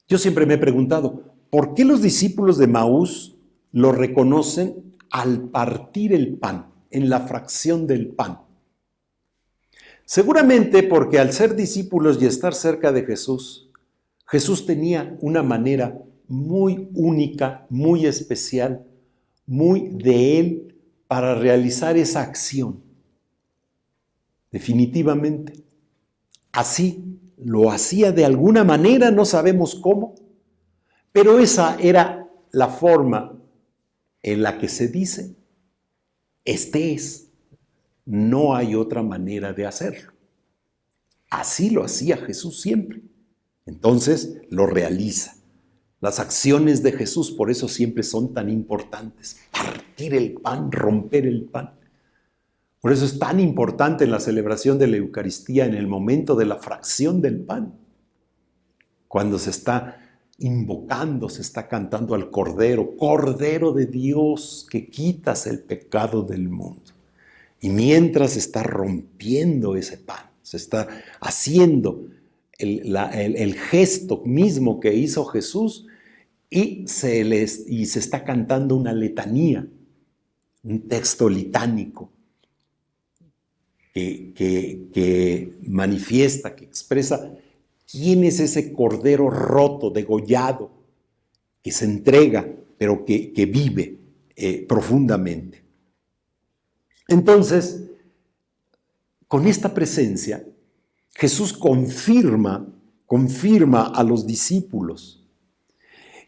Yo siempre me he preguntado, ¿por qué los discípulos de Maús lo reconocen al partir el pan, en la fracción del pan? Seguramente porque al ser discípulos y estar cerca de Jesús, Jesús tenía una manera muy única, muy especial, muy de él para realizar esa acción. Definitivamente. Así lo hacía de alguna manera, no sabemos cómo, pero esa era la forma en la que se dice, este es, no hay otra manera de hacerlo. Así lo hacía Jesús siempre. Entonces lo realiza. Las acciones de Jesús por eso siempre son tan importantes. Partir el pan, romper el pan. Por eso es tan importante en la celebración de la Eucaristía, en el momento de la fracción del pan. Cuando se está invocando, se está cantando al Cordero, Cordero de Dios, que quitas el pecado del mundo. Y mientras se está rompiendo ese pan, se está haciendo el gesto mismo que hizo Jesús y se está cantando una letanía, un texto litánico que manifiesta, que expresa quién es ese cordero roto, degollado, que se entrega, pero que vive profundamente. Entonces, con esta presencia, Jesús confirma a los discípulos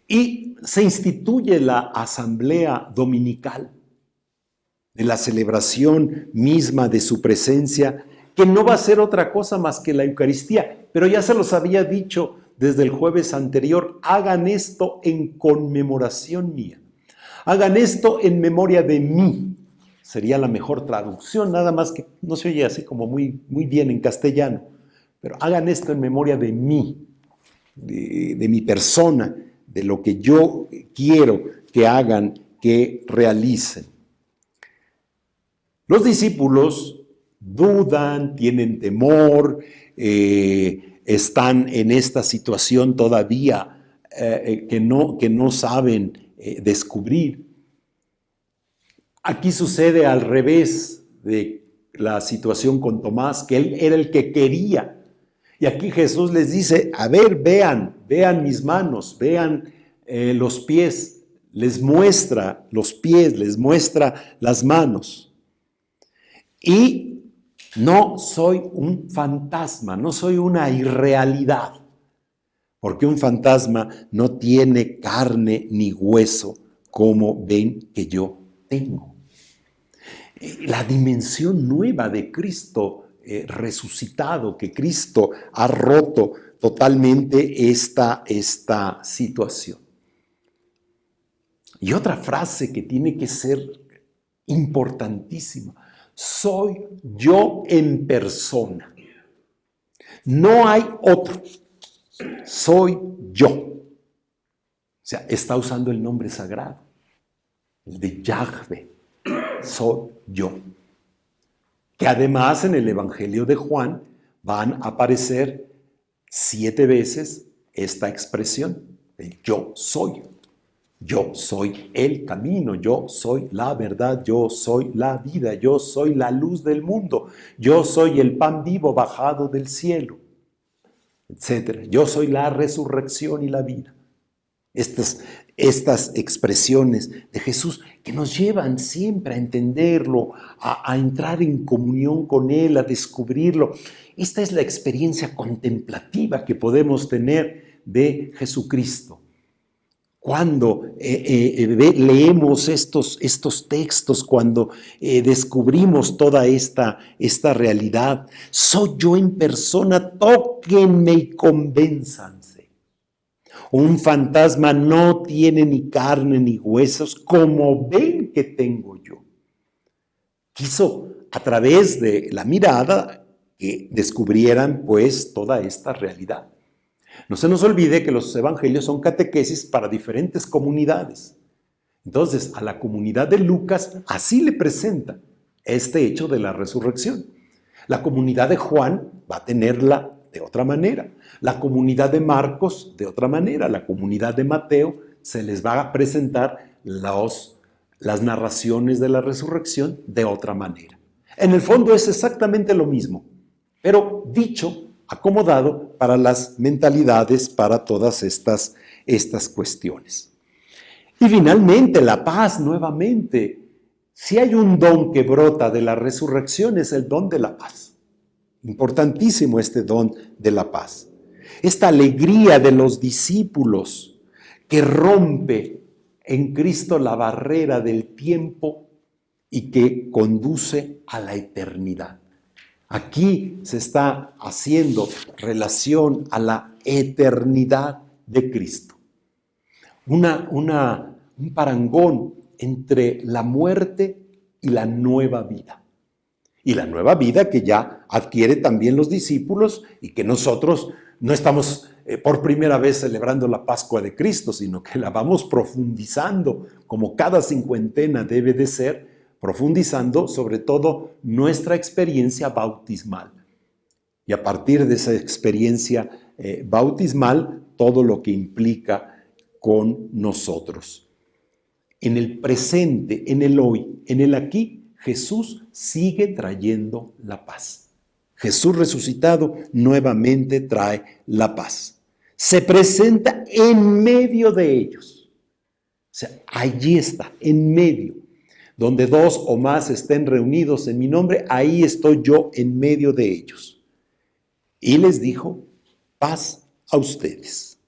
y se instituye la asamblea dominical de la celebración misma de su presencia, que no va a ser otra cosa más que la Eucaristía. Pero ya se los había dicho desde el jueves anterior, hagan esto en conmemoración mía. Hagan esto en memoria de mí. Sería la mejor traducción, nada más que no se oye así como muy bien en castellano. Pero hagan esto en memoria de mí, de mi persona, de lo que yo quiero que hagan, que realicen. Los discípulos dudan, tienen temor, están en esta situación todavía que no saben descubrir. Aquí sucede al revés de la situación con Tomás, que él era el que quería. Y aquí Jesús les dice, a ver, vean mis manos, vean los pies, les muestra los pies, les muestra las manos. Y no soy un fantasma, no soy una irrealidad, porque un fantasma no tiene carne ni hueso como ven que yo tengo. La dimensión nueva de Cristo resucitado, que Cristo ha roto totalmente esta situación. Y otra frase que tiene que ser importantísima: soy yo en persona. No hay otro. Soy yo. O sea, está usando el nombre sagrado, el de Yahvé. Soy yo. Que además en el Evangelio de Juan van a aparecer 7 veces esta expresión, el yo soy. Yo soy el camino, yo soy la verdad, yo soy la vida, yo soy la luz del mundo, yo soy el pan vivo bajado del cielo, etc. Yo soy la resurrección y la vida. Estas expresiones de Jesús que nos llevan siempre a entenderlo, a entrar en comunión con Él, a descubrirlo. Esta es la experiencia contemplativa que podemos tener de Jesucristo. Cuando leemos estos textos, cuando descubrimos toda esta realidad, soy yo en persona, tóquenme y convénzanse. Un fantasma no tiene ni carne ni huesos, como ven que tengo yo. Quiso, a través de la mirada, que descubrieran pues toda esta realidad. No se nos olvide que los evangelios son catequesis para diferentes comunidades. Entonces, a la comunidad de Lucas así le presenta este hecho de la resurrección. La comunidad de Juan va a tenerla de otra manera. La comunidad de Marcos de otra manera. La comunidad de Mateo se les va a presentar las narraciones de la resurrección de otra manera. En el fondo es exactamente lo mismo, pero dicho, acomodado para las mentalidades, para todas estas cuestiones. Y finalmente, la paz nuevamente. Si hay un don que brota de la resurrección, es el don de la paz. Importantísimo este don de la paz. Esta alegría de los discípulos que rompe en Cristo la barrera del tiempo y que conduce a la eternidad. Aquí se está haciendo relación a la eternidad de Cristo. Un parangón entre la muerte y la nueva vida. Y la nueva vida que ya adquiere también los discípulos y que nosotros no estamos por primera vez celebrando la Pascua de Cristo, sino que la vamos profundizando, como cada cincuentena debe de ser, profundizando sobre todo nuestra experiencia bautismal. Y a partir de esa experiencia bautismal, todo lo que implica con nosotros. En el presente, en el hoy, en el aquí, Jesús sigue trayendo la paz. Jesús resucitado nuevamente trae la paz. Se presenta en medio de ellos. O sea, allí está, en medio. Donde 2 o más estén reunidos en mi nombre, ahí estoy yo en medio de ellos. Y les dijo, paz a ustedes.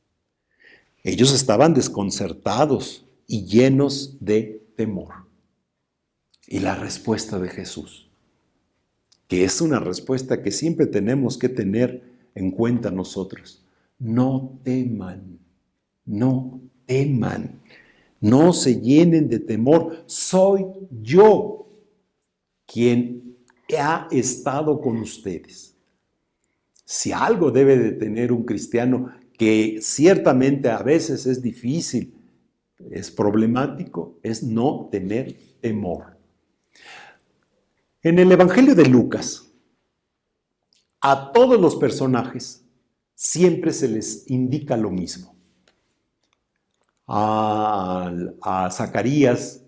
Ellos estaban desconcertados y llenos de temor. Y la respuesta de Jesús, que es una respuesta que siempre tenemos que tener en cuenta nosotros. No teman, no teman. No se llenen de temor, soy yo quien ha estado con ustedes. Si algo debe de tener un cristiano, que ciertamente a veces es difícil, es problemático, es no tener temor. En el Evangelio de Lucas, a todos los personajes siempre se les indica lo mismo. A Zacarías,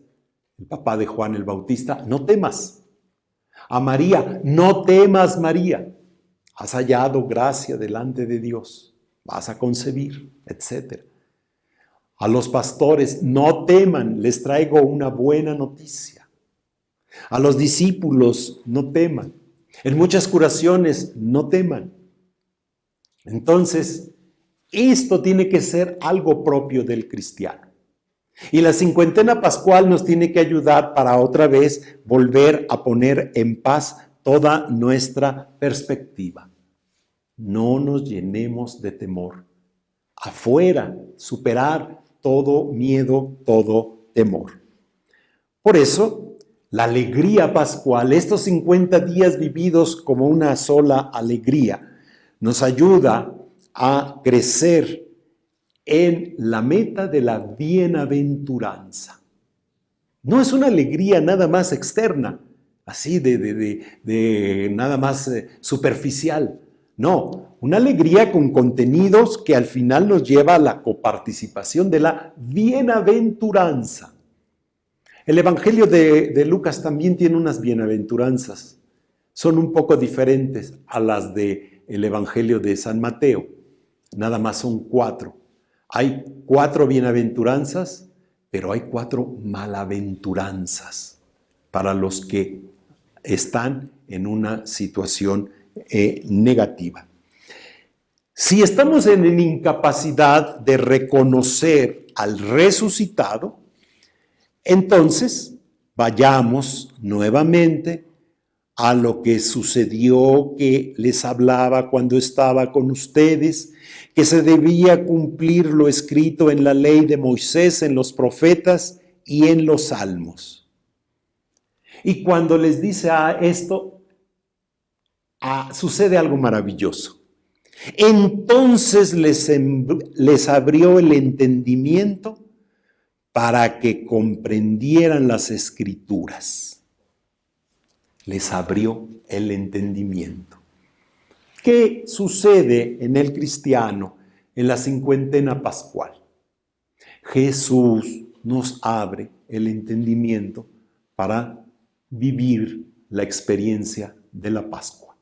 el papá de Juan el Bautista, no temas. A María, no temas, María. has hallado gracia delante de Dios, vas a concebir, etc. A los pastores, no teman, les traigo una buena noticia. A los discípulos, no teman. En muchas curaciones, no teman. Entonces, esto tiene que ser algo propio del cristiano. Y la cincuentena pascual nos tiene que ayudar para otra vez volver a poner en paz toda nuestra perspectiva. No nos llenemos de temor. Afuera, superar todo miedo, todo temor. Por eso, la alegría pascual, estos 50 días vividos como una sola alegría, nos ayuda a crecer en la meta de la bienaventuranza. No es una alegría nada más externa, así de nada más superficial. No, una alegría con contenidos que al final nos lleva a la coparticipación de la bienaventuranza. El Evangelio de Lucas también tiene unas bienaventuranzas. Son un poco diferentes a las del Evangelio de San Mateo. Nada más son 4. Hay 4 bienaventuranzas, pero hay 4 malaventuranzas para los que están en una situación negativa. Si estamos en incapacidad de reconocer al resucitado, entonces vayamos nuevamente a lo que sucedió, que les hablaba cuando estaba con ustedes, que se debía cumplir lo escrito en la ley de Moisés, en los profetas y en los salmos. Y cuando les dice esto, sucede algo maravilloso. Entonces les abrió el entendimiento para que comprendieran las Escrituras. Les abrió el entendimiento. ¿Qué sucede en el cristiano en la cincuentena pascual? Jesús nos abre el entendimiento para vivir la experiencia de la Pascua.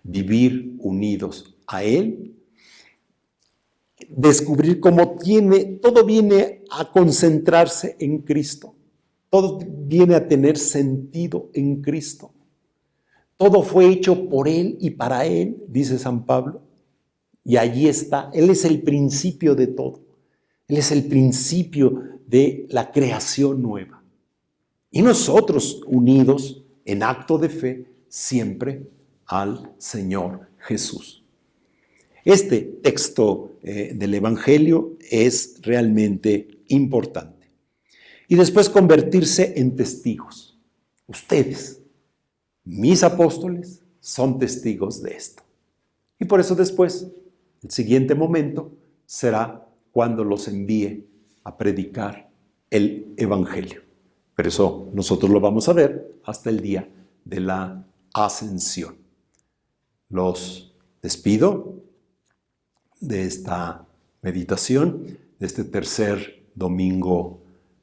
Vivir unidos a Él, descubrir cómo todo viene a concentrarse en Cristo, todo viene a tener sentido en Cristo. Todo fue hecho por Él y para Él, dice San Pablo. Y allí está, Él es el principio de todo. Él es el principio de la creación nueva. Y nosotros unidos en acto de fe siempre al Señor Jesús. Este texto del Evangelio es realmente importante. Y después convertirse en testigos. Ustedes, mis apóstoles, son testigos de esto. Y por eso después, el siguiente momento será cuando los envíe a predicar el Evangelio. Pero eso nosotros lo vamos a ver hasta el día de la ascensión. Los despido de esta meditación, de este tercer domingo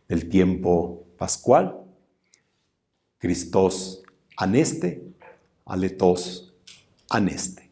del tiempo pascual. Christos aneste, aletos aneste.